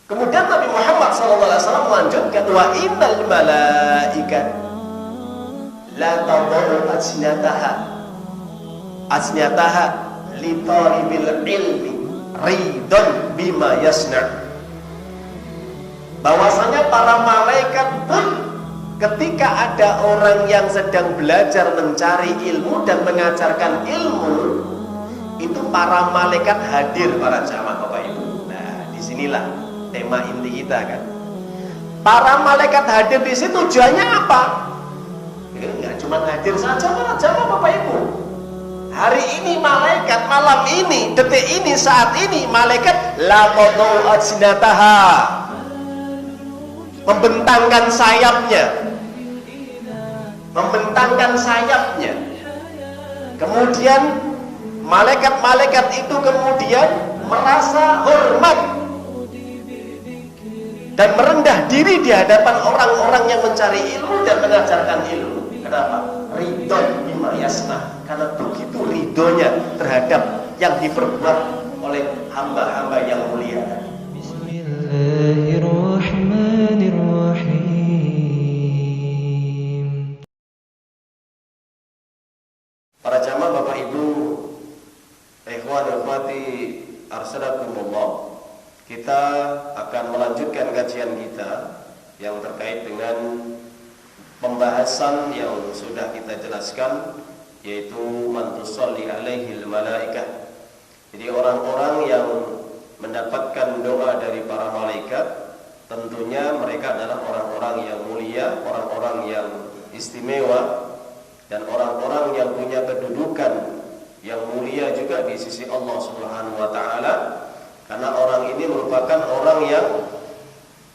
Kemudian Nabi Muhammad SAW melanjutkan, wa innal malaikat la tadau asnyataha li talibil ilmi ridon bima yasna'. Bahwasanya para malaikat pun ketika ada orang yang sedang belajar mencari ilmu dan mengajarkan ilmu, itu para malaikat hadir, para jamaah Bapak Ibu. Nah, disinilah tema inti kita kan. Para malaikat hadir di situ tujuannya apa? Enggak cuma hadir saja para jamaah Bapak Ibu. Hari ini malaikat, malam ini, detik ini, saat ini malaikat la qadu ajnataha, membentangkan sayapnya. Kemudian malaikat-malaikat itu kemudian merasa hormat dan merendah diri di hadapan orang-orang yang mencari ilmu dan mengajarkan ilmu. Kenapa? Ridon bima yasna, karena begitu ridhonya terhadap yang diperbuat oleh hamba-hamba yang mulia. Bismillahirrahmanirrahim. Para jamaah Bapak Ibu, ikhwan akhwati arsalakumullah, kita akan melanjutkan kajian kita yang terkait dengan pembahasan yang sudah kita jelaskan, yaitu man tusalli alaihil malaikah. Jadi orang-orang yang mendapatkan doa dari para malaikat, tentunya mereka adalah orang-orang yang mulia, orang-orang yang istimewa, dan orang-orang yang punya kedudukan yang mulia juga di sisi Allah Subhanahu wa taala, karena orang ini merupakan orang yang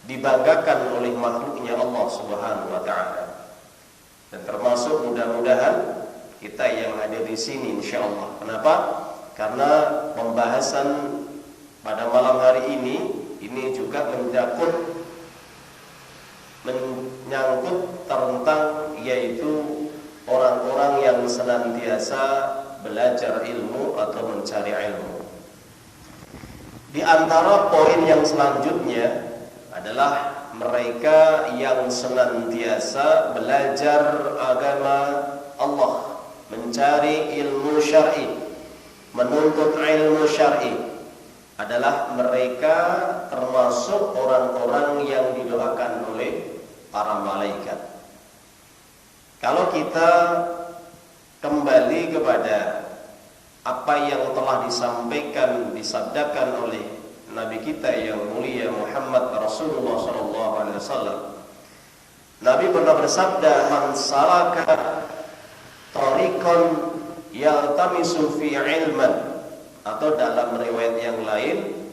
dibanggakan oleh makhluknya Allah Subhanahu wa taala. Dan termasuk mudah-mudahan kita yang hadir di sini insyaallah. Kenapa? Karena pembahasan pada malam hari ini juga menyangkut tentang yaitu orang-orang yang senantiasa belajar ilmu atau mencari ilmu. Di antara poin yang selanjutnya adalah mereka yang senantiasa belajar agama Allah, mencari ilmu syar'i, menuntut ilmu syar'i, adalah mereka termasuk orang-orang yang didoakan oleh para malaikat. Kalau kita kembali kepada apa yang telah disabdakan oleh Nabi kita yang mulia Muhammad Rasulullah SAW, Nabi pernah bersabda, man salaka tariqan yaltamisu fi ilman, atau dalam riwayat yang lain,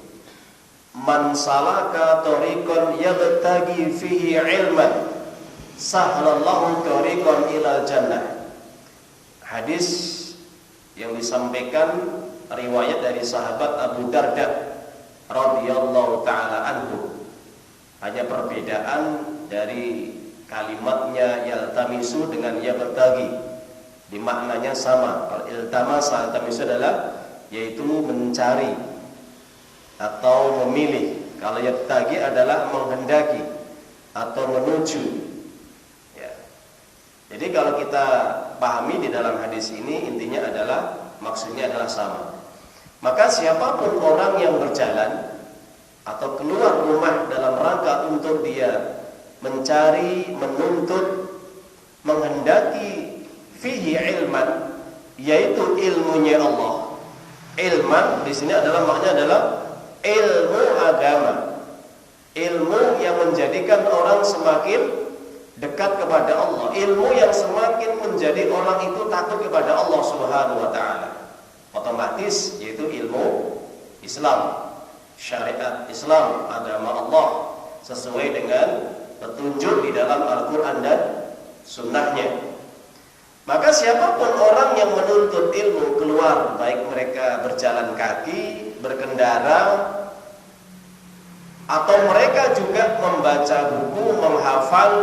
man salaka tariqan yabtagi fihi ilman sahlallahu tariqan ilal jannah. Hadis yang disampaikan riwayat dari sahabat Abu Darda radhiyallahu taala anhu. Hanya perbedaan dari kalimatnya yaltamisu dengan yabtagi, di maknanya sama. Kalau iltamisu adalah yaitu mencari atau memilih. Kalau yabtagi adalah menghendaki atau menuju. Ya. Jadi kalau kita pahami di dalam hadis ini, intinya adalah maksudnya adalah sama. Maka siapapun orang yang berjalan atau keluar rumah dalam rangka untuk dia mencari, menuntut, menghendaki fihi ilman, yaitu ilmunya Allah. Ilman di sini adalah maknanya adalah ilmu agama, ilmu yang menjadikan orang semakin dekat kepada Allah, ilmu yang semakin menjadi orang itu takut kepada Allah Subhanahu wa taala. Otomatis yaitu ilmu Islam, syariat Islam, agama Allah sesuai dengan petunjuk di dalam Al-Quran dan sunnahnya. Maka siapapun orang yang menuntut ilmu keluar, baik mereka berjalan kaki, berkendara, atau mereka juga membaca buku, menghafal,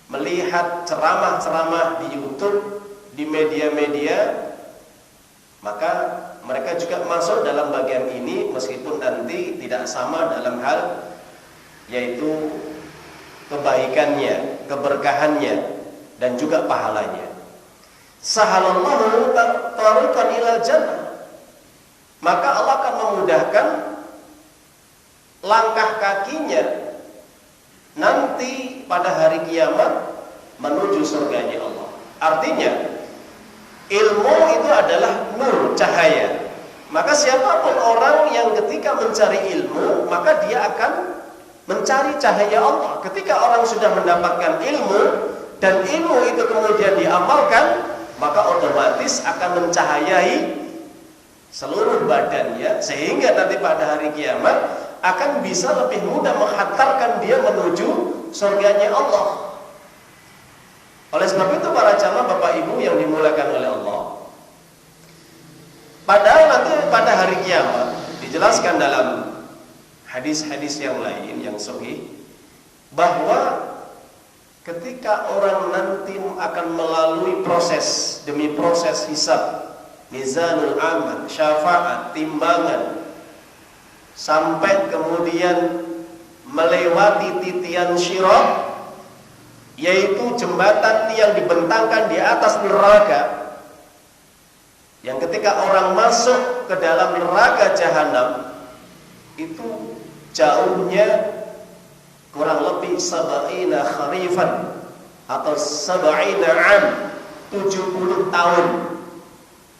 melihat ceramah-ceramah di YouTube, di media-media, maka mereka juga masuk dalam bagian ini meskipun nanti tidak sama dalam hal yaitu kebaikannya, keberkahannya dan juga pahalanya. Sahalallahu tariqan ilal jannah. Maka Allah akan memudahkan langkah kakinya nanti pada hari kiamat menuju surganya Allah. Artinya ilmu itu adalah nur, cahaya. Maka siapapun orang yang ketika mencari ilmu, maka dia akan mencari cahaya Allah. Ketika orang sudah mendapatkan ilmu dan ilmu itu kemudian diamalkan, maka otomatis akan mencahayai seluruh badannya, sehingga nanti pada hari kiamat akan bisa lebih mudah menghantarkan dia menuju surganya Allah. Oleh sebab itu para jamaah Bapak Ibu yang dimuliakan oleh Allah, padahal nanti pada hari kiamat dijelaskan dalam hadis-hadis yang lain yang sahih bahwa ketika orang nanti akan melalui proses demi proses hisab, mizanul amal, syafaat, timbangan, sampai kemudian melewati titian syirat, yaitu jembatan yang dibentangkan di atas neraka, yang ketika orang masuk ke dalam neraka jahanam itu jauhnya kurang lebih sab'ina kharifan atau sab'ina am, 70 tahun.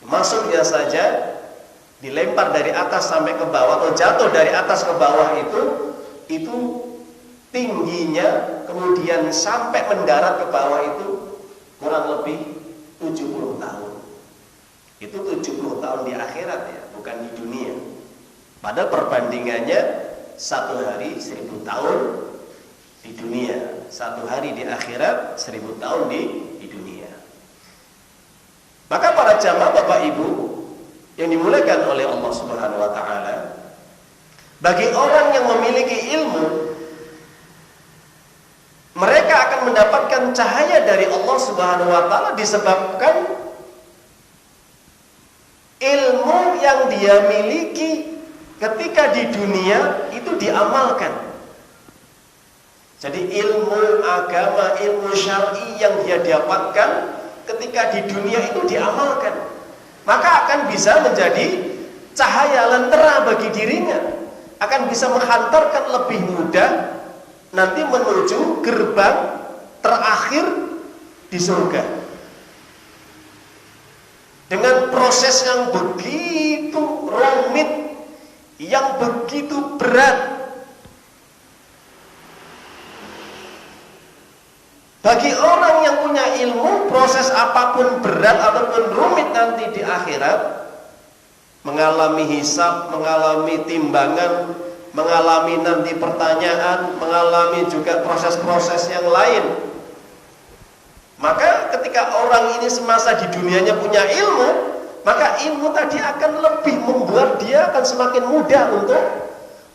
Masuknya saja dilempar dari atas sampai ke bawah atau jatuh dari atas ke bawah itu tingginya, kemudian sampai mendarat ke bawah itu kurang lebih 70 tahun. Itu 70 tahun di akhirat ya, bukan di dunia. Padahal perbandingannya satu hari 1000 tahun di dunia, satu hari di akhirat 1000 tahun di dunia. Maka para jamaah Bapak Ibu yang dimuliakan oleh Allah Subhanahu wa taala, bagi orang yang memiliki ilmu, mereka akan mendapatkan cahaya dari Allah Subhanahu wa taala disebabkan ilmu yang dia miliki ketika di dunia itu diamalkan. Jadi ilmu agama, ilmu syar'i yang dia dapatkan ketika di dunia itu diamalkan, maka akan bisa menjadi cahaya lentera bagi dirinya, akan bisa menghantarkan lebih mudah nanti menuju gerbang terakhir di surga. Dengan proses yang begitu rumit, yang begitu berat, bagi orang yang punya ilmu, proses apapun berat ataupun rumit nanti di akhirat, mengalami hisab, mengalami timbangan, mengalami nanti pertanyaan, mengalami juga proses-proses yang lain. Maka ketika orang ini semasa di dunianya punya ilmu, maka ilmu tadi akan lebih membuat dia akan semakin mudah untuk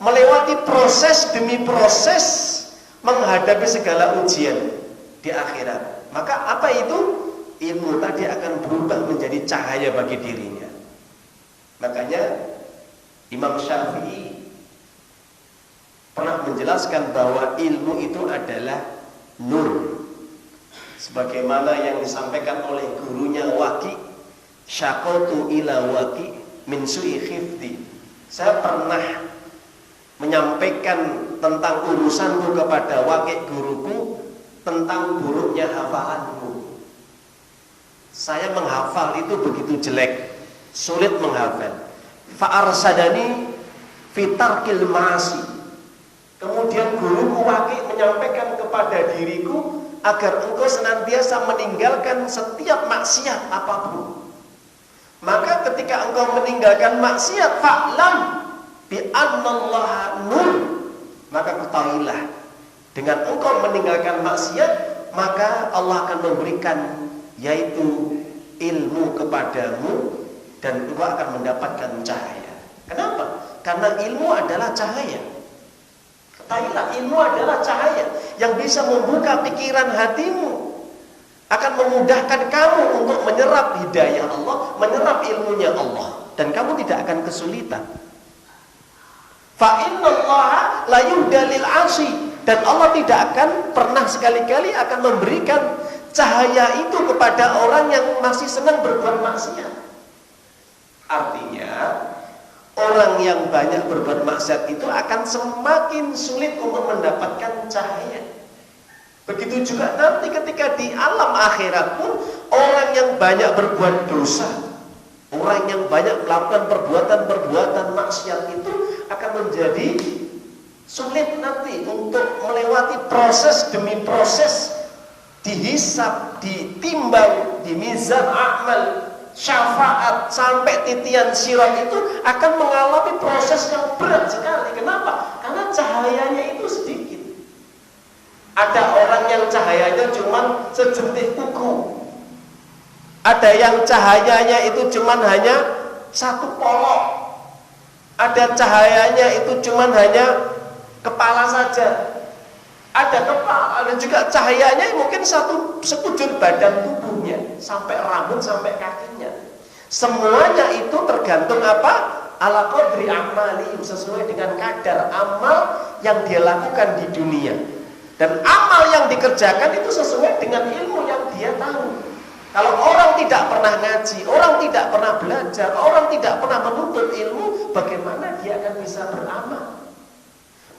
melewati proses demi proses menghadapi segala ujian di akhirat. Maka apa itu? Ilmu tadi akan berubah menjadi cahaya bagi dirinya. Makanya Imam Syafi'i pernah menjelaskan bahwa ilmu itu adalah nur, sebagaimana yang disampaikan oleh gurunya Waqi, syaqatu ila Waqi min su'i khifdi. Saya pernah menyampaikan tentang urusanku kepada Waqi guruku, tentang buruknya hafalanmu. Saya menghafal itu begitu jelek, sulit menghafal. Fa'arsadani fitarkil ma'asi. Kemudian guruku Waqi menyampaikan kepada diriku agar engkau senantiasa meninggalkan setiap maksiat apapun. Maka ketika engkau meninggalkan maksiat, fa'lam bi annallaha nur, maka ketahuilah dengan engkau meninggalkan maksiat, maka Allah akan memberikan yaitu ilmu kepadamu dan engkau akan mendapatkan cahaya. Kenapa? Karena ilmu adalah cahaya. Ketahuilah, ilmu adalah cahaya yang bisa membuka pikiran hatimu, akan memudahkan kamu untuk menyerap hidayah Allah, menyerap ilmunya Allah. dan kamu tidak akan kesulitan. Fa innallaha la yuhdalil 'asi, dan Allah tidak akan pernah sekali-kali akan memberikan cahaya itu kepada orang yang masih senang berbuat maksiat. Artinya orang yang banyak berbuat maksiat itu akan semakin sulit untuk mendapatkan cahaya. Begitu juga nanti ketika di alam akhirat pun orang yang banyak berbuat dosa, orang yang banyak melakukan perbuatan-perbuatan maksiat itu akan menjadi sulit nanti untuk melewati proses demi proses, dihisab, ditimbang, di mizan amal, syafaat sampai titian sirat itu akan mengalami proses yang berat sekali. Kenapa? Karena cahayanya itu sedikit. Ada orang yang cahayanya cuma sejentik kuku, ada yang cahayanya itu cuma hanya satu polok, ada cahayanya itu cuma hanya kepala saja, ada juga cahayanya mungkin satu sekujur badan tubuhnya, sampai rambut, sampai kakinya. Semuanya itu tergantung apa? Ala qadri amali, sesuai dengan kadar amal yang dia lakukan di dunia. Dan amal yang dikerjakan itu sesuai dengan ilmu yang dia tahu. Kalau orang tidak pernah ngaji, orang tidak pernah belajar, orang tidak pernah menuntut ilmu, bagaimana dia akan bisa beramal?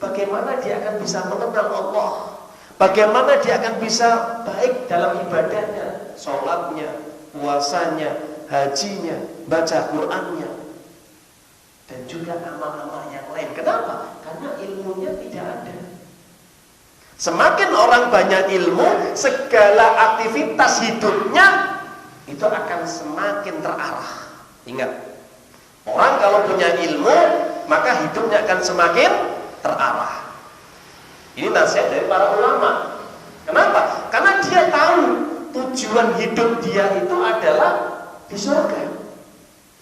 Bagaimana dia akan bisa mengenal Allah? Bagaimana dia akan bisa baik dalam ibadahnya, sholatnya, puasanya, hajinya, baca Qur'annya, dan juga amal-amal yang lain. Kenapa? Karena ilmunya tidak ada. Semakin orang banyak ilmu, segala aktivitas hidupnya itu akan semakin terarah. Ingat, orang kalau punya ilmu, maka hidupnya akan semakin terarah. Ini nasihat dari para ulama. Kenapa? Karena dia tahu tujuan hidup dia itu adalah di surga.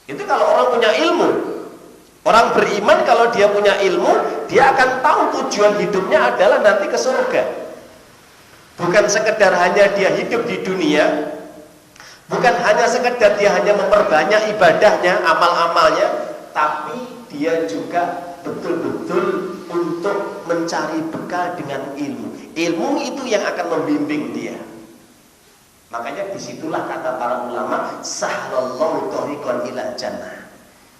Itu kalau orang punya ilmu. Orang beriman kalau dia punya ilmu, dia akan tahu tujuan hidupnya adalah nanti ke surga. Bukan sekedar hanya dia hidup di dunia, bukan hanya sekedar dia hanya memperbanyak ibadahnya, amal-amalnya, tapi dia juga betul-betul untuk mencari bekal dengan ilmu. Ilmu itu yang akan membimbing dia. Makanya disitulah kata para ulama, sahlallahu thoriqan ila jannah,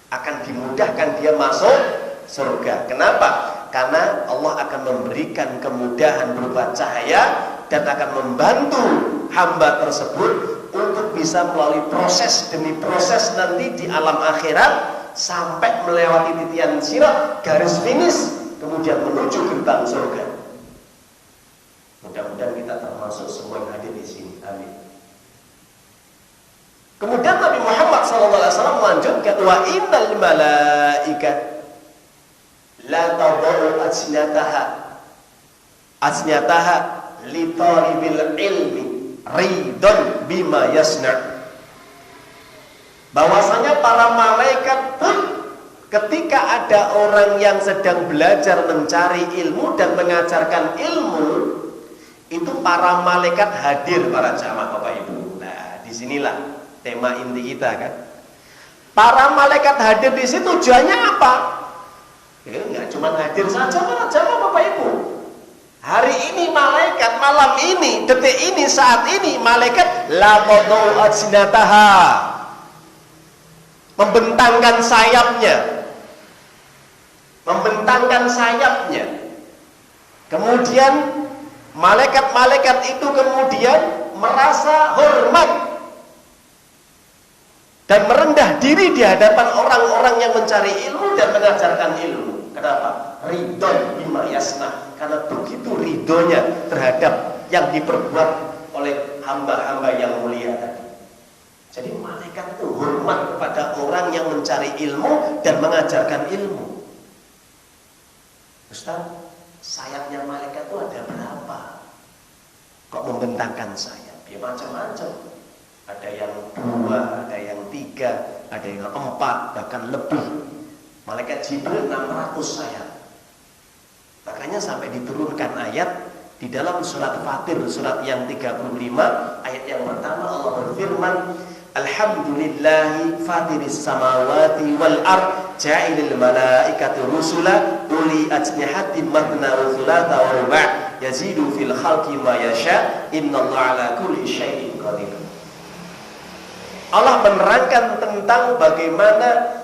akan dimudahkan dia masuk surga. Kenapa? Karena Allah akan memberikan kemudahan berupa cahaya dan akan membantu hamba tersebut untuk bisa melalui proses demi proses nanti di alam akhirat sampai melewati titian sirat, garis finish, kemudian menuju gerbang surga. Mudah-mudahan kita termasuk semua yang hadir di sini. Amin. Kemudian Nabi Muhammad SAW melanjutkan, wa innal malaika la tadau asnataha li talibil ilmi ridon bima yasna. Bahwasanya para malaikat pun ketika ada orang yang sedang belajar mencari ilmu dan mengajarkan ilmu, itu para malaikat hadir, para jamaah Bapak Ibu. Nah, disinilah tema inti kita kan. Para malaikat hadir di situ tujuannya apa? Ya, enggak cuma hadir saja para jamaah Bapak Ibu. Hari ini malaikat, malam ini, detik ini, saat ini malaikat la qadau ajnataha, membentangkan sayapnya. Membentangkan sayapnya. Kemudian malaikat-malaikat itu kemudian merasa hormat dan merendah diri di hadapan orang-orang yang mencari ilmu dan mengajarkan ilmu. Kenapa? Ridon bima yasna, karena begitu ridhonya terhadap yang diperbuat oleh hamba-hamba yang mulia tadi. Jadi malaikat itu hormat kepada orang yang mencari ilmu dan mengajarkan ilmu. Ustaz, sayapnya malaikat itu ada berapa? Kok membentangkan sayap? Ya macam-macam. Ada yang 2, ada yang 3, ada yang 4, bahkan lebih. Malaikat Jibril 600 sayap. Makanya sampai diturunkan ayat di dalam surat Fatir, surat yang 35, ayat yang pertama Allah berfirman, Alhamdulillahi fatiris samawati wal ard ja'ilil malaikati rusula uli ajnihatin matna wa thulatha wa ruba' yazidu fil khalqi ma yasha innallaha ala kulli syai'in qadir. Allah menerangkan tentang bagaimana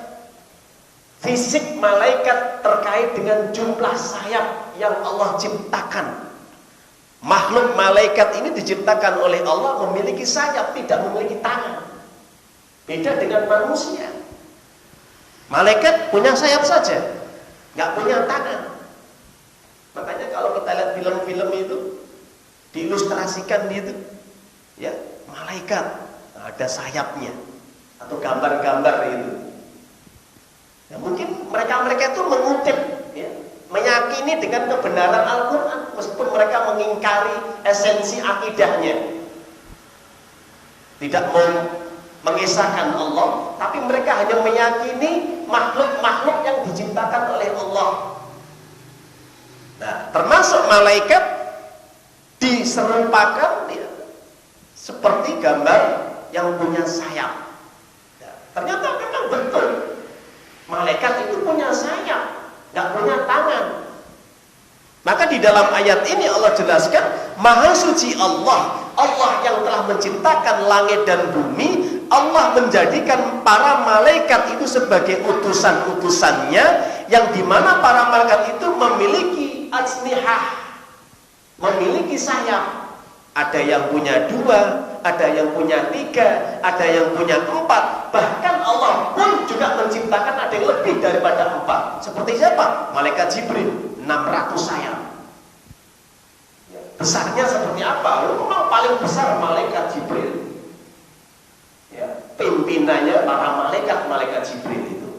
fisik malaikat terkait dengan jumlah sayap yang Allah ciptakan. Makhluk malaikat ini diciptakan oleh Allah memiliki sayap, tidak memiliki tangan. Beda dengan manusia. Malaikat punya sayap saja, nggak punya tangan. Makanya kalau kita lihat film-film itu diilustrasikan gitu, ya malaikat ada sayapnya atau gambar-gambar itu. Ya, mungkin mereka itu mengutip, ya, meyakini dengan kebenaran Al-Quran meskipun mereka mengingkari esensi akidahnya, tidak mau mengisahkan Allah, tapi mereka hanya meyakini makhluk-makhluk yang diciptakan oleh Allah. Nah, termasuk malaikat diserupakan, ya, seperti gambar yang punya sayap. Nah, ternyata memang betul, malaikat itu punya sayap, nggak punya tangan. Maka di dalam ayat ini Allah jelaskan, Maha Suci Allah, Allah yang telah menciptakan langit dan bumi. Allah menjadikan para malaikat itu sebagai utusan-utusannya, yang dimana para malaikat itu memiliki ajnihah, memiliki sayap. Ada yang punya 2, ada yang punya 3, ada yang punya 4. Bahkan Allah pun juga menciptakan ada yang lebih daripada 4. Seperti siapa? Malaikat Jibril, 600 sayap. Besarnya seperti apa? Memang paling besar malaikat Jibril. Ya, pimpinannya para malaikat Jibril itu.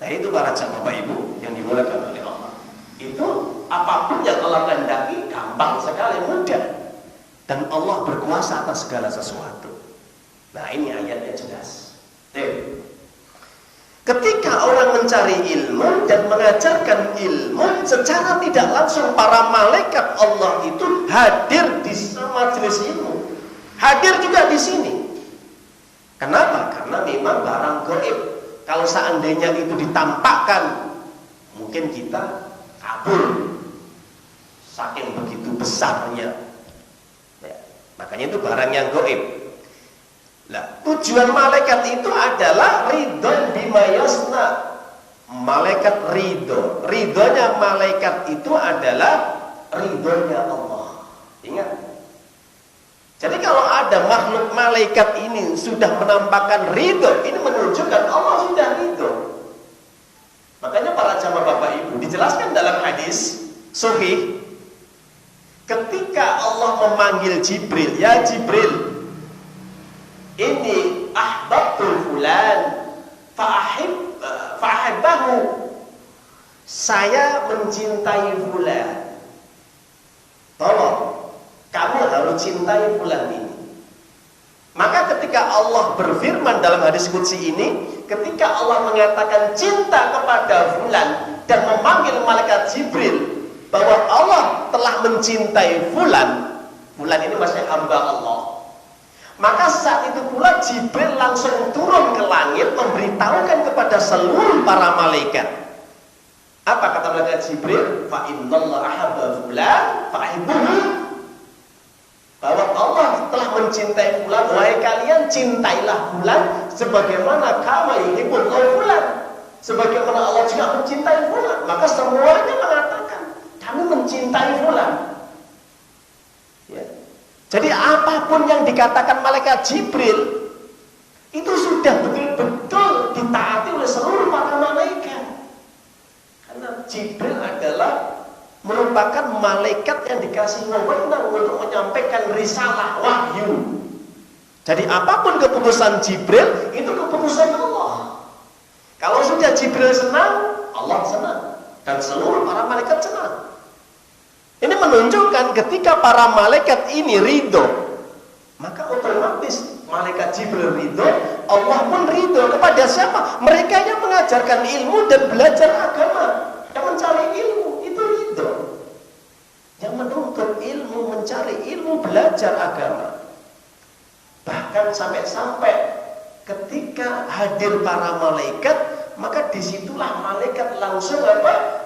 Nah, itu para Bapak Ibu yang dimuliakan oleh Allah. Itu apapun yang Allah kehendaki gampang sekali, mudah. Dan Allah berkuasa atas segala sesuatu. Nah, ini ayatnya jelas. Ketika orang mencari ilmu dan mengajarkan ilmu, secara tidak langsung para malaikat Allah itu hadir di majelis ilmu. Hadir juga di sini. Kenapa? Karena memang barang gaib. Kalau seandainya itu ditampakkan, mungkin kita kabur. Saking begitu besarnya. Ya, makanya itu barang yang gaib. Nah, tujuan malaikat itu adalah ridho bima yasna. Malaikat ridho. Ridhonya malaikat itu adalah ridhonya Allah. Ingat. Jadi kalau ada makhluk malaikat ini sudah menampakkan ridho, ini menunjukkan Allah sudah ridho. Makanya para jamaah Bapak Ibu, dijelaskan dalam hadis sahih, ketika Allah memanggil Jibril, ya Jibril, ini ahbabtul fulan fa'ahibbahu, saya mencintai fulan, tolong kamu harus cintai fulan ini. Maka ketika Allah berfirman dalam hadis qudsi ini, ketika Allah mengatakan cinta kepada fulan dan memanggil malaikat Jibril bahwa Allah telah mencintai fulan, fulan ini masih hamba Allah. Maka saat itu pula Jibril langsung turun ke langit memberitahukan kepada seluruh para malaikat. Apa kata malaikat Jibril? Fa innallaha ahabba fulan fa'ahibbuhu. Bahwa Allah telah mencintai fulan, wahai kalian cintailah fulan sebagaimana kamu yuhibbullahu fulan, sebagaimana Allah juga mencintai fulan. Maka semuanya mengatakan kami mencintai fulan. Ya. Jadi apapun yang dikatakan malaikat Jibril itu sudah betul-betul ditaati oleh seluruh para malaikat. Karena Jibril adalah merupakan malaikat yang dikasih wewenang untuk menyampaikan risalah wahyu. Jadi apapun keputusan Jibril itu keputusan Allah. Kalau sudah Jibril senang, Allah senang, dan seluruh para malaikat senang. Ini menunjukkan ketika para malaikat ini ridho, maka otomatis malaikat Jibril ridho, Allah pun ridho. Kepada siapa? Mereka yang mengajarkan ilmu dan belajar agama, yang mencari ilmu, itu ridho. Yang menuntut ilmu, mencari ilmu, belajar agama. Bahkan sampai-sampai ketika hadir para malaikat, maka disitulah malaikat langsung apa?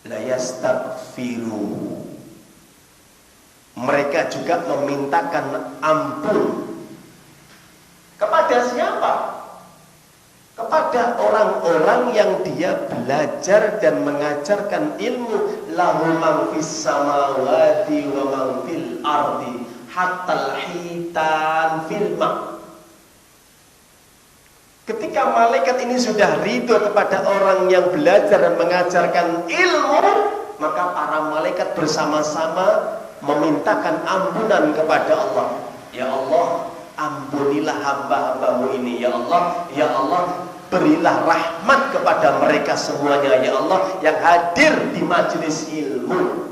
La yastaghfiru. Mereka juga memintakan ampun. Kepada siapa? Kepada orang-orang yang dia belajar dan mengajarkan ilmu. Lahu man fis samawati wa man fil ardi hatal hitan fil ma. Ketika malaikat ini sudah ridho kepada orang yang belajar dan mengajarkan ilmu, maka para malaikat bersama-sama memintakan ampunan kepada Allah. Ya Allah, ampunilah hamba-hambamu ini. Ya Allah, berilah rahmat kepada mereka semuanya. Ya Allah, yang hadir di majelis ilmu,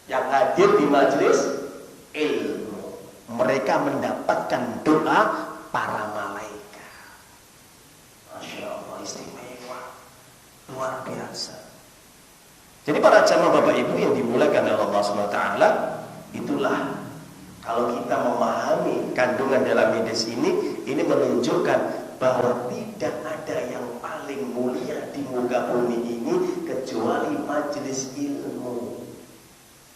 yang hadir di majelis ilmu, mereka mendapatkan doa para malaikat. Masya Allah, istimewa, luar biasa. Jadi para jamaah Bapak Ibu yang dimuliakan oleh Allah SWT, itulah kalau kita memahami kandungan dalam hadis ini menunjukkan bahwa tidak ada yang paling mulia di muka bumi ini kecuali majelis ilmu.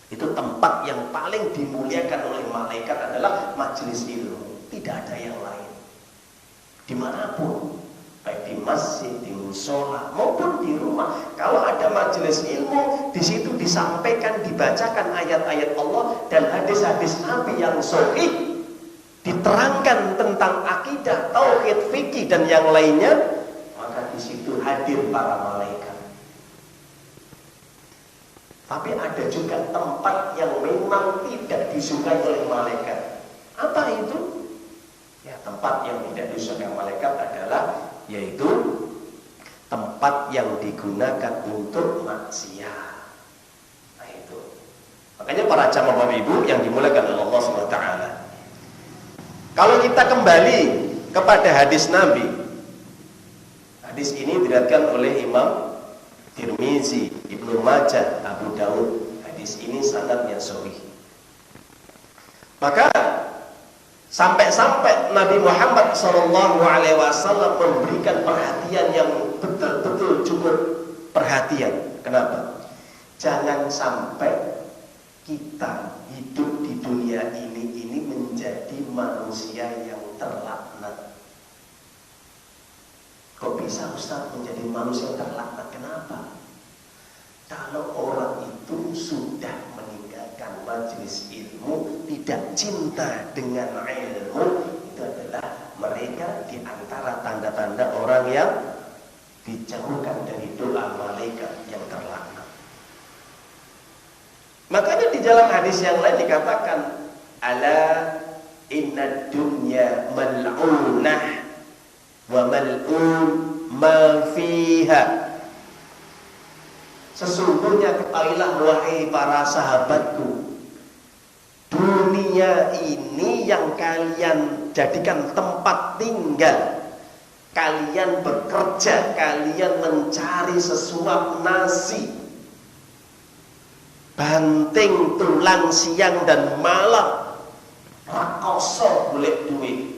Itu tempat yang paling dimuliakan oleh malaikat adalah majelis ilmu. Tidak ada yang lain. Dimanapun, baik di masjid, di musola, maupun di rumah, kalau ada majelis ilmu, di situ disampaikan, dibacakan ayat-ayat Allah dan hadis-hadis Nabi yang sahih, diterangkan tentang akidah, tauhid, fikih dan yang lainnya, maka di situ hadir para malaikat. Tapi ada juga tempat yang memang tidak disukai oleh malaikat. Apa itu? Ya, tempat yang tidak disukai malaikat adalah yaitu tempat yang digunakan untuk maksiat. Nah itu. Makanya para jamaah Bapak Ibu yang dimuliakan oleh Allah SWT, kalau kita kembali kepada hadis Nabi, hadis ini diriwayatkan oleh Imam Tirmizi, Ibnu Majah, Abu Daud. Hadis ini sanadnya sahih. Maka sampai-sampai Nabi Muhammad SAW memberikan perhatian yang betul-betul cukup perhatian. Kenapa? Jangan sampai kita hidup di dunia ini menjadi manusia yang terlaknat. Kok bisa Ustaz menjadi manusia yang terlaknat? Kenapa? Kalau orang itu sudah meninggalkan majelis ilmu, tidak cinta dengan ilmu, itu adalah mereka di antara tanda-tanda orang yang dijauhkan dari doa malaikat yang terlaknat. Makanya di dalam hadis yang lain dikatakan, ala inna dunya mal'unah wa mal'un ma fiha. Sesungguhnya ketahuilah wahai para sahabatku, dunia ini yang kalian jadikan tempat tinggal, kalian bekerja, kalian mencari sesuap nasi, banting tulang siang dan malam, rakoso golek duit,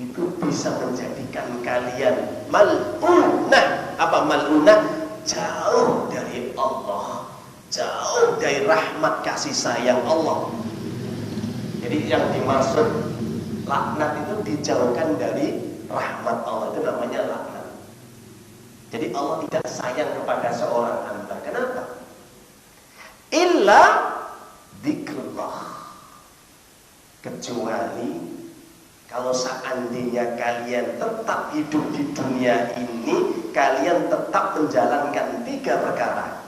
itu bisa menjadikan kalian mal'unah. Apa mal'unah? Jauh dari Allah, jauh dari rahmat kasih sayang Allah. Jadi yang dimaksud laknat itu dijauhkan dari rahmat Allah, itu namanya laknat. Jadi Allah tidak sayang kepada seorang hamba. Kenapa? Illa dzikrullah. Kecuali kalau seandainya kalian tetap hidup di dunia ini, kalian tetap menjalankan 3 perkara.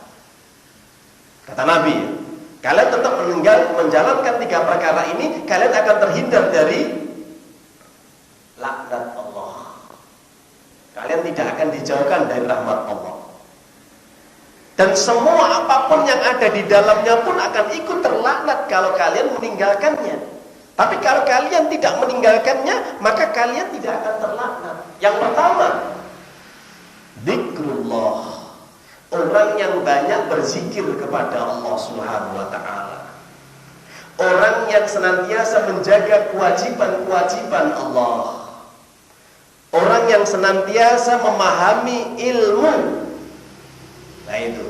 Kata Nabi, kalian tetap menjalankan 3 perkara ini, kalian akan terhindar dari laknat Allah. Kalian tidak akan dijauhkan dari rahmat Allah. Dan semua apapun yang ada di dalamnya pun akan ikut terlaknat kalau kalian meninggalkannya. Tapi kalau kalian tidak meninggalkannya, maka kalian tidak akan terlaknat. Yang pertama, dzikrullah. Orang yang banyak berzikir kepada Allah Subhanahu wa ta'ala. Orang yang senantiasa menjaga kewajiban-kewajiban Allah. Orang yang senantiasa memahami ilmu. Nah itu.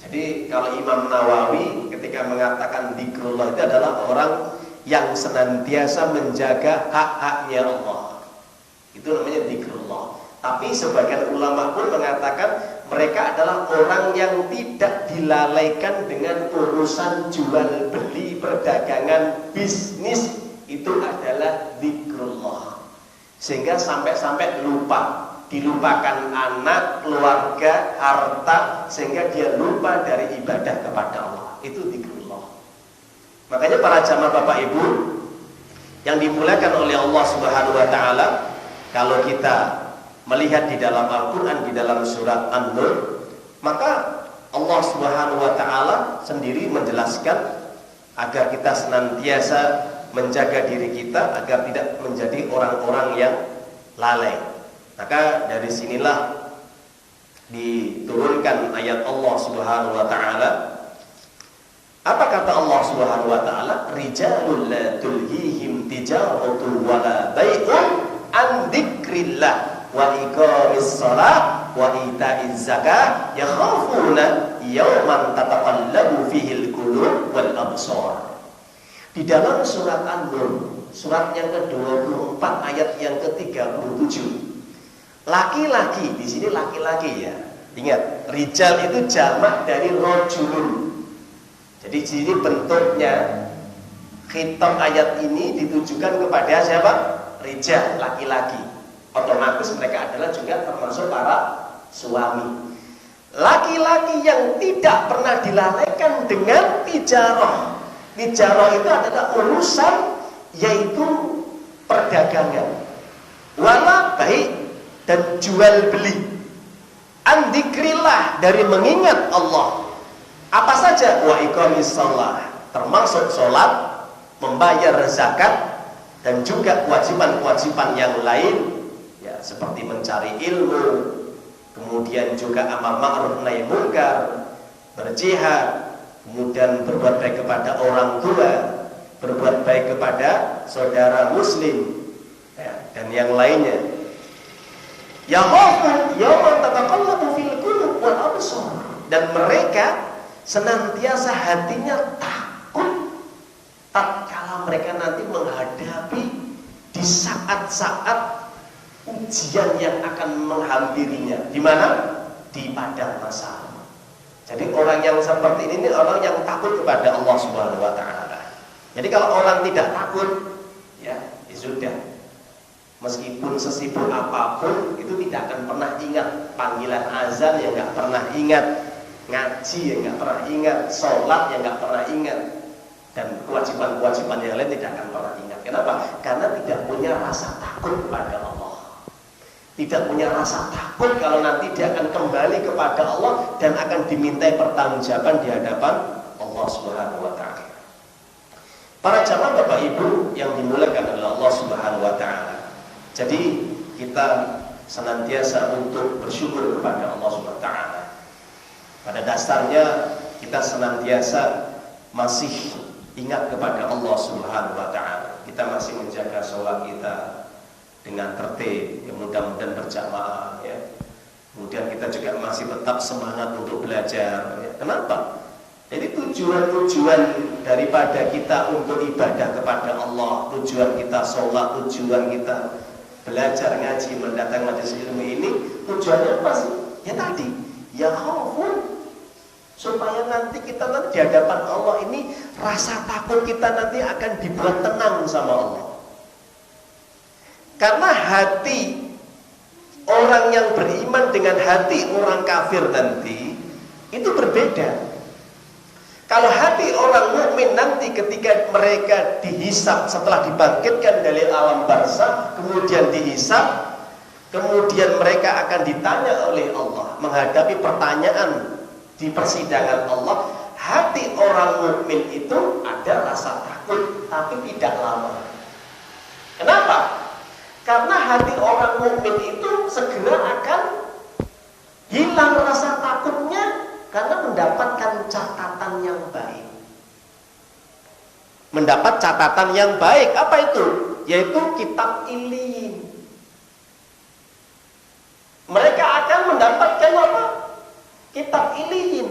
Jadi kalau Imam Nawawi ketika mengatakan dzikrullah itu adalah orang yang senantiasa menjaga hak-haknya Allah. Itu namanya dzikrullah. Tapi sebagian ulama pun mengatakan mereka adalah orang yang tidak dilalaikan dengan urusan jual beli, perdagangan, bisnis. Itu adalah dzikrullah. Sehingga sampai-sampai lupa, dilupakan anak, keluarga, harta, sehingga dia lupa dari ibadah kepada Allah. Itu dzikrullah. Makanya para jamaah Bapak Ibu yang dimuliakan oleh Allah Subhanahu wa taala, kalau kita melihat di dalam Al-Qur'an, di dalam surat An-Nur, maka Allah Subhanahu wa taala sendiri menjelaskan agar kita senantiasa menjaga diri kita agar tidak menjadi orang-orang yang lalai. Maka dari sinilah diturunkan ayat Allah Subhanahu wa taala. Apa kata Allah Subhanahu wa taala? Rijalul la tulhihim tijaratun wala bai'un an dzikrillah wa iqamis shalah wa ita'iz zakah yakhafuna yawman tataqallabu fihil qulub wal absar. Di dalam surat An-Nur, surat yang ke-24 ayat yang ke-37. Laki-laki, di sini laki-laki ya. Ingat, rijal itu jamak dari rajulun. Jadi di sini bentuknya khitab ayat ini ditujukan kepada siapa? Rijal, laki-laki. Otomatis mereka adalah juga termasuk para suami. Laki-laki yang tidak pernah dilalaikan dengan tijarah. Tijarah itu adalah urusan yaitu perdagangan, wala baik dan jual beli. An dzikrillah, dari mengingat Allah. Apa saja? Wa iqamis shalah, termasuk sholat, membayar zakat, dan juga kewajiban-kewajiban yang lain ya, seperti mencari ilmu, kemudian juga amar ma'ruf nahi munkar, berjihad, kemudian berbuat baik kepada orang tua, berbuat baik kepada saudara muslim ya, dan yang lainnya. Yakhafun yawman tataqallabu fil qulub wal absar, dan mereka senantiasa hatinya takut tatkala mereka nanti menghadapi di saat-saat ujian yang akan menghampirinya. Di mana? Di padang mahsyar. Jadi orang yang seperti ini orang yang takut kepada Allah Subhanahu wa taala. Jadi kalau orang tidak takut, ya sudah. Meskipun sesibuk apapun itu tidak akan pernah ingat panggilan azan, yang nggak pernah ingat ngaji, yang nggak pernah ingat sholat, yang nggak pernah ingat, dan kewajiban-kewajiban yang lain tidak akan pernah ingat. Kenapa? Karena tidak punya rasa takut kepada Allah. Tidak punya rasa takut kalau nanti dia akan kembali kepada Allah dan akan dimintai pertanggungjawaban di hadapan Allah Subhanahu wa taala. Para jamaah Bapak Ibu yang dimuliakan oleh Allah Subhanahu wa taala. Jadi kita senantiasa untuk bersyukur kepada Allah Subhanahu wa taala. Pada dasarnya kita senantiasa masih ingat kepada Allah Subhanahu wa taala. Kita masih menjaga sholat kita dengan tertib, ya mudah-mudahan berjamaah ya. Kemudian kita juga masih tetap semangat untuk belajar ya. Kenapa? Jadi tujuan-tujuan daripada kita untuk ibadah kepada Allah, tujuan kita sholat, tujuan kita belajar ngaji, mendatang majelis ilmu ini, tujuannya apa sih? Ya tadi, ya khaufun, supaya nanti kita nanti di hadapan Allah ini rasa takut kita nanti akan dibuat tenang sama Allah. Karena hati orang yang beriman dengan hati orang kafir nanti itu berbeda. Kalau hati orang mukmin nanti ketika mereka dihisab setelah dibangkitkan dari alam barzakh, kemudian dihisab, kemudian mereka akan ditanya oleh Allah, menghadapi pertanyaan di persidangan Allah. Hati orang mukmin itu ada rasa takut, tapi tidak lama. Kenapa? Karena hati orang mukmin itu segera akan hilang rasa takutnya karena mendapatkan catatan yang baik. Mendapat catatan yang baik, apa itu? Yaitu kitab Iliyin. mendapatkan apa? Kitab Iliyin.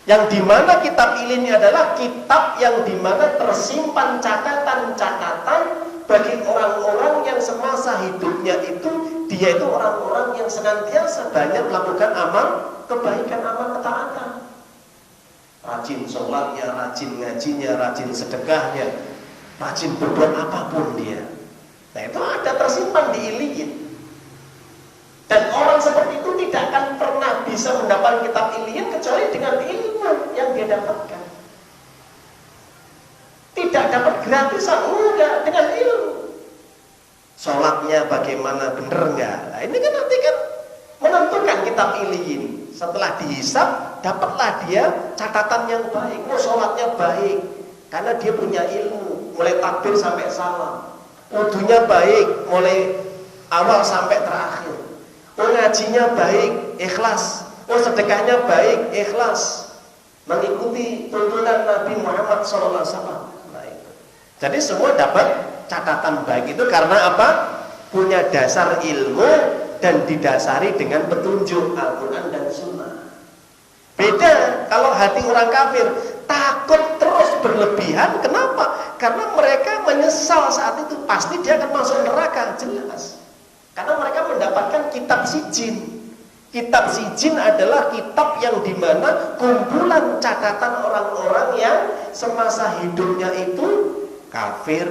Yang dimana kitab Iliyin adalah kitab yang dimana tersimpan catatan-catatan bagi orang-orang yang semasa hidupnya itu dia itu orang-orang yang senantiasa banyak melakukan amal kebaikan, amal ketaatan. Rajin sholatnya, rajin ngajinya, rajin sedekahnya, rajin berbuat apapun dia. Nah itu ada tersimpan di Iliyin. Dan orang seperti itu tidak akan pernah bisa mendapatkan kitab Iliyin kecuali dengan ilmu yang dia dapatkan. Tidak dapat gratisan, enggak, dengan ilmu. Sholatnya bagaimana, benar enggak? Nah ini kan nanti kan menentukan kitab Iliyin. Setelah dihisab, dapatlah dia catatan yang baik. Oh sholatnya baik, karena dia punya ilmu, mulai takbir sampai salam. Wudunya baik, mulai awal sampai terakhir. Oh ngajinya baik, ikhlas. Oh sedekahnya baik, ikhlas, mengikuti tuntunan Nabi Muhammad SAW. Nah, itu. Jadi semua dapat catatan baik itu karena apa? Punya dasar ilmu dan didasari dengan petunjuk Al-Quran dan Sunnah. Beda kalau hati orang kafir, takut terus berlebihan. Kenapa? Karena mereka menyesal saat itu, pasti dia akan masuk neraka, jelas. Karena mereka mendapatkan kitab sijin. Kitab sijin adalah kitab yang dimana kumpulan catatan orang-orang yang semasa hidupnya itu kafir,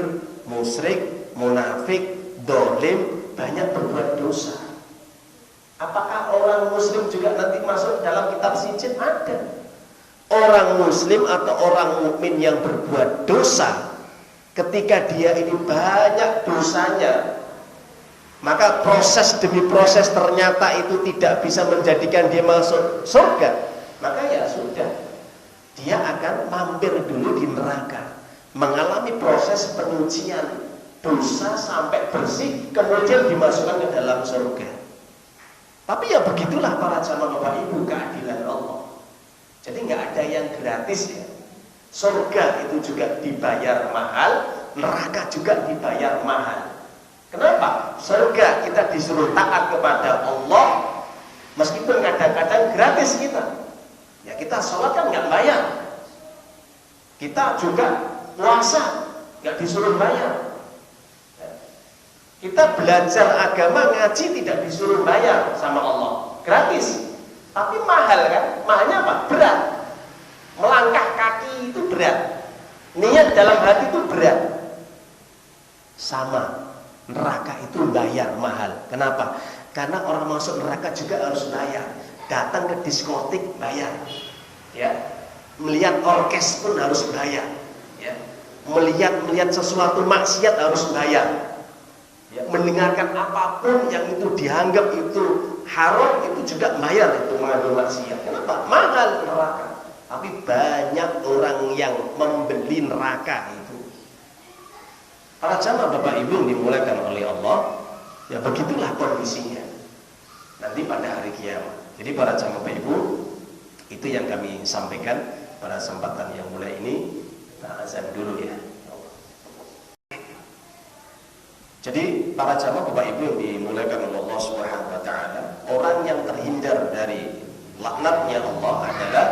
musyrik, munafik, dolim, banyak berbuat dosa. Apakah orang muslim juga nanti masuk dalam kitab sijin? Ada. Orang muslim atau orang mukmin yang berbuat dosa, ketika dia ini banyak dosanya, maka proses demi proses ternyata itu tidak bisa menjadikan dia masuk surga, maka ya sudah, dia akan mampir dulu di neraka, mengalami proses pengujian dosa sampai bersih, kemudian dimasukkan ke dalam surga. Tapi ya begitulah para jamaah Bapak Ibu, keadilan Allah. Jadi nggak ada yang gratis ya. Surga itu juga dibayar mahal, neraka juga dibayar mahal. Kenapa? Surga kita disuruh taat kepada Allah, meskipun kadang-kadang gratis kita. Ya kita sholat kan nggak bayar. Kita juga puasa nggak disuruh bayar. Kita belajar agama, ngaji tidak disuruh bayar sama Allah, gratis. Tapi mahal kan? Mahalnya apa? Berat. Melangkah kaki itu berat. Niat dalam hati itu berat. Sama. Neraka itu bayar mahal. Kenapa? Karena orang masuk neraka juga harus bayar. Datang ke diskotik bayar. Ya. Melihat orkes pun harus bayar. Ya. Melihat sesuatu maksiat harus bayar. Ya. Mendengarkan apapun yang itu dianggap itu haram, itu juga bayar, itu mengandung maksiat. Kenapa? Mahal neraka. Tapi banyak orang yang membeli neraka itu. Para jamaah Bapak Ibu yang dimuliakan oleh Allah, ya begitulah kondisinya nanti pada hari kiamat. Jadi para jamaah Bapak Ibu, itu yang kami sampaikan pada kesempatan yang mulai ini. Nah, azan dulu ya. Jadi para jamaah Bapak Ibu yang dimuliakan oleh Allah Subhanahu wa taala, orang yang terhindar dari laknatnya Allah adalah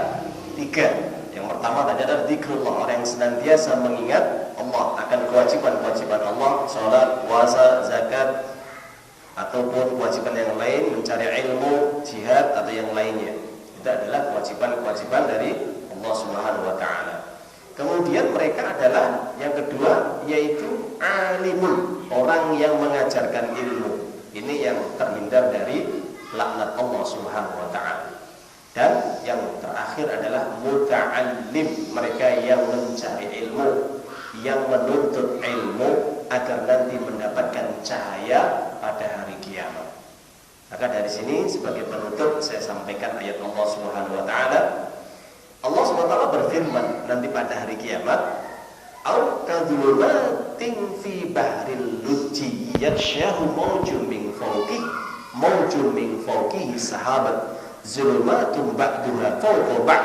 tiga. Yang pertama tadi adalah zikrullah, orang yang senantiasa mengingat Allah akan kewajiban-kewajiban Allah, sholat, puasa, zakat, ataupun kewajiban yang lain, mencari ilmu, jihad atau yang lainnya. Itu adalah kewajiban-kewajiban dari Allah Subhanahu wa taala. Kemudian mereka adalah yang kedua, yaitu alimun, orang yang mengajarkan ilmu. Ini yang terhindar dari laknat Allah Subhanahu wa taala. Dan yang terakhir adalah muta'allim, mereka yang mencari ilmu, yang menuntut ilmu agar nanti mendapatkan cahaya pada hari kiamat. Maka dari sini sebagai penutup saya sampaikan ayat Allah Subhanahu wa taala. Allah Subhanahu wa taala berfirman nanti pada hari kiamat, "Au kadhulumatin fi bahril lujji yakshahu mawjun min fawqihi sahabat zulumatun ba'duha fawqa ba'd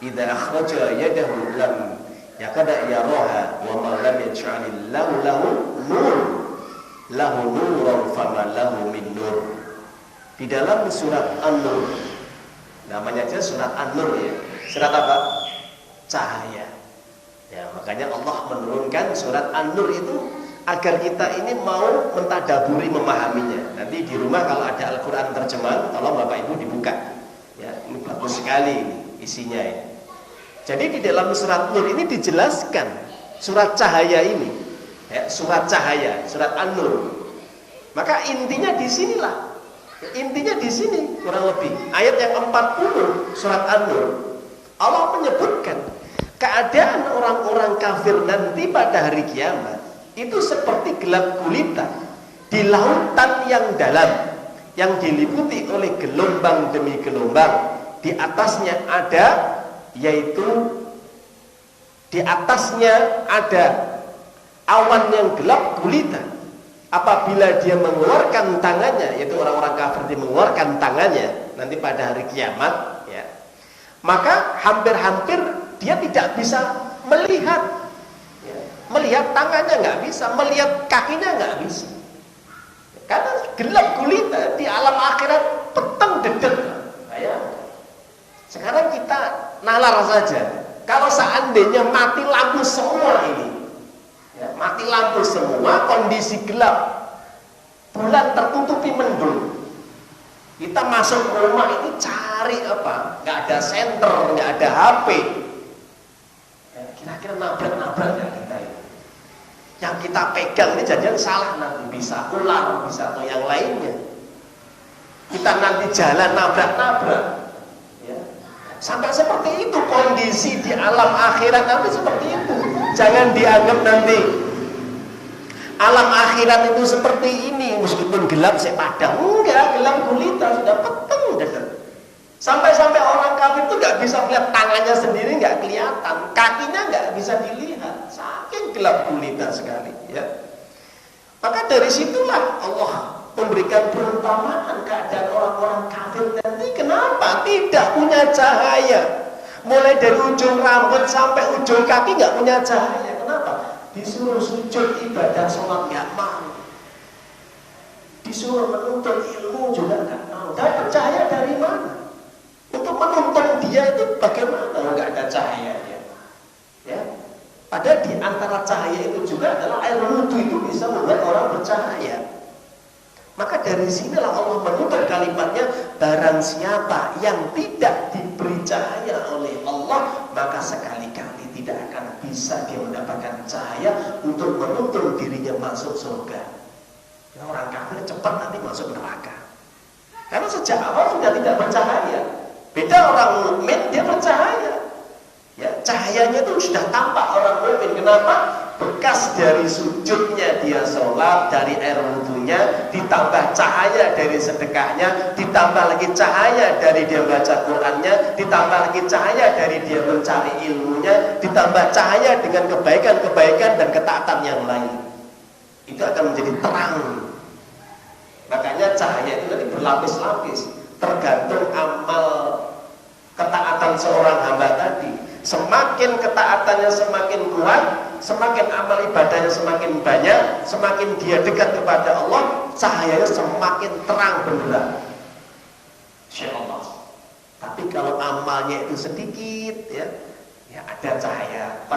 idza akhraja yadahu lam yakada yaraha wa ma lam yaj'alillahu lahu nuran fama lahu min nur." Di dalam surat An-Nur, namanya aja surat An-Nur ya. Surat apa? Cahaya. Ya, makanya Allah menurunkan surat An-Nur itu agar kita ini mau mentadaburi, memahaminya. Nanti di rumah kalau ada Al-Quran terjemahan, tolong Bapak Ibu dibuka. Ya, ini bagus sekali ini, isinya ini. Jadi di dalam surat Nur ini dijelaskan surat cahaya ini, ya, surat cahaya, surat An-Nur. Maka intinya di sinilah, intinya di sini kurang lebih ayat yang 40 surat An-Nur. Allah menyebutkan keadaan orang-orang kafir nanti pada hari kiamat itu seperti gelap gulita di lautan yang dalam, yang diliputi oleh gelombang demi gelombang. Di atasnya ada, yaitu di atasnya ada awan yang gelap gulita. Apabila dia mengeluarkan tangannya, yaitu orang-orang kafir dia mengeluarkan tangannya nanti pada hari kiamat, ya, maka hampir-hampir dia tidak bisa melihat. Melihat tangannya nggak bisa, melihat kakinya nggak bisa, karena gelap gulita. Di alam akhirat peteng dedek. Sekarang kita nalar saja, kalau seandainya mati lampu semua ini, ya, mati lampu semua, kondisi gelap, bulan tertutupi mendung, kita masuk rumah ini cari apa? Nggak ada senter, nggak ada HP, ya, kira-kira nabrak-nabrak nggak kita ini? Yang kita pegang ini jangan salah, nanti bisa ular, bisa atau yang lainnya. Kita nanti jalan nabrak-nabrak, ya. Sampai seperti itu kondisi di alam akhirat nanti seperti itu. Jangan dianggap nanti alam akhirat itu seperti ini, meskipun gelap sepadang, enggak, gelap gulita, sudah peteng dedek. Sampai-sampai orang kafir itu nggak bisa melihat tangannya sendiri, nggak kelihatan, kakinya nggak bisa dilihat, saking gelap gulita sekali, ya. Maka dari situlah Allah memberikan perumpamaan keadaan orang-orang kafir nanti. Kenapa tidak punya cahaya? Mulai dari ujung rambut sampai ujung kaki nggak punya cahaya. Kenapa? Disuruh sujud ibadah sholat nggak mau, disuruh menuntut ilmu juga nggak mau. Dapat cahaya dari mana? Untuk menuntun dia itu bagaimana? Nggak ada cahayanya, ya. Padahal di antara cahaya itu juga adalah air wudhu, itu bisa membuat orang bercahaya. Maka dari sinilah Allah menutur kalimatnya, barang siapa yang tidak diberi cahaya oleh Allah, maka sekali-kali tidak akan bisa dia mendapatkan cahaya untuk menuntun dirinya masuk surga. Ya, orang kafir cepat nanti masuk neraka, karena sejak awal sudah tidak bercahaya. Beda orang mukmin, dia bercahaya. Ya, cahayanya itu sudah tampak orang mukmin. Kenapa? Bekas dari sujudnya dia sholat, dari air wudhunya, ditambah cahaya dari sedekahnya, ditambah lagi cahaya dari dia baca Qur'annya, ditambah lagi cahaya dari dia mencari ilmunya, ditambah cahaya dengan kebaikan-kebaikan dan ketaatan yang lain. Itu akan menjadi terang. Makanya cahaya itu nanti berlapis-lapis, tergantung amal ketaatan seorang hamba tadi. Semakin ketaatannya semakin kuat, semakin amal ibadahnya semakin banyak, semakin dia dekat kepada Allah, cahayanya semakin terang benderang, insyaallah. Tapi kalau amalnya itu sedikit, ya ada cahaya,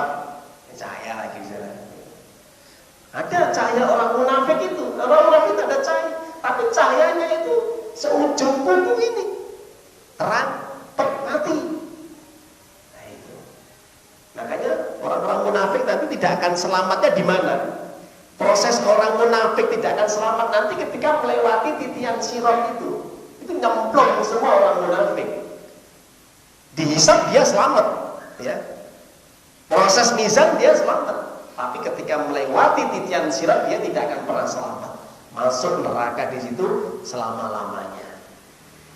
cahaya lagi misalnya. Ada cahaya orang munafik itu, orang munafik ada cahaya, tapi cahayanya itu seujung kuku ini, terang, mati. Nah itu. Makanya orang-orang munafik nanti tidak akan selamatnya di mana? Proses orang munafik tidak akan selamat nanti ketika melewati titian sirat itu. Itu nyemplung semua orang munafik. Dihisab dia selamat, ya. Proses mizan dia selamat. Tapi ketika melewati titian sirat dia tidak akan pernah selamat. Masuk neraka di situ selama-lamanya.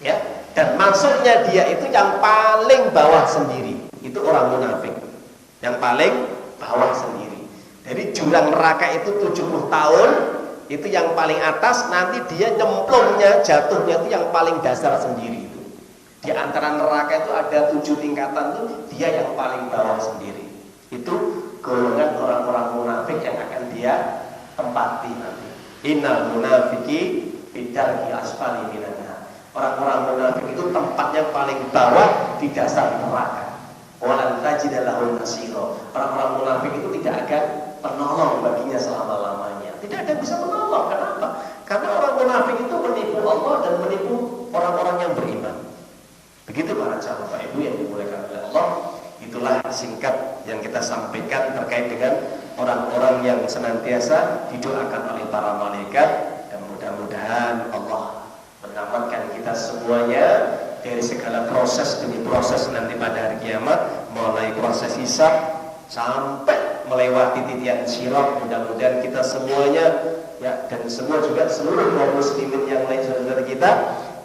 Ya, dan masuknya dia itu yang paling bawah sendiri. Itu orang munafik. Yang paling bawah sendiri. Dari jurang neraka itu 70 tahun, itu yang paling atas, nanti dia nyemplungnya, jatuhnya itu yang paling dasar sendiri itu. Di antara neraka itu ada 7 tingkatan itu, dia yang paling bawah sendiri. Itu golongan orang-orang munafik yang akan dia tempati nanti. Innal munafiki bidarki asfali minan nar. Orang-orang munafik itu tempatnya paling bawah di dasar neraka. Walan tajida lahum nasira. Orang-orang munafik itu tidak akan penolong baginya selama-lamanya. Tidak ada yang bisa menolong. Kenapa? Karena orang munafik itu menipu Allah dan menipu orang-orang yang beriman. Begitu para jamaah Bapak Ibu yang dimuliakan oleh Allah. Itulah singkat yang kita sampaikan terkait dengan orang-orang yang senantiasa didoakan oleh para malaikat, dan mudah-mudahan Allah menyelamatkan kita semuanya dari segala proses demi proses nanti pada hari kiamat, mulai proses hisab sampai melewati titian sirat. Mudah-mudahan kita semuanya ya, dan semua juga seluruh kaum muslimin yang lain saudara kita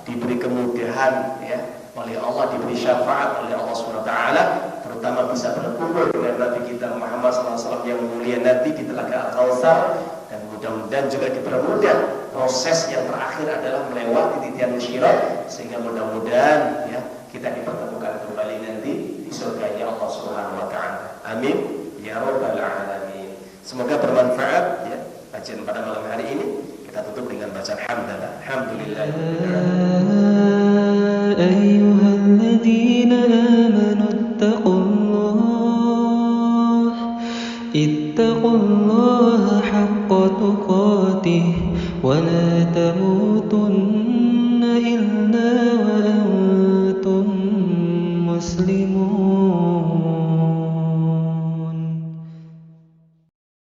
diberi kemudahan ya oleh Allah, diberi syafaat oleh Allah Subhanahu wa taala, terutama bisa berkumpul dengan Nabi kita Muhammad SAW yang mulia nanti di Telaga Al-Kautsar, dan mudah-mudahan juga dipermudah proses yang terakhir adalah melewati titian syirat, sehingga mudah-mudahan ya kita dipertemukan kembali nanti di surganya Allah Subhanahu wa taala. Amin ya rabbal alamin. Semoga bermanfaat ya kajian pada malam hari ini. Kita tutup dengan bacaan hamdalah. Alhamdulillah. أيها الذين آمنوا اتقوا الله حق تقاته ولا تموتن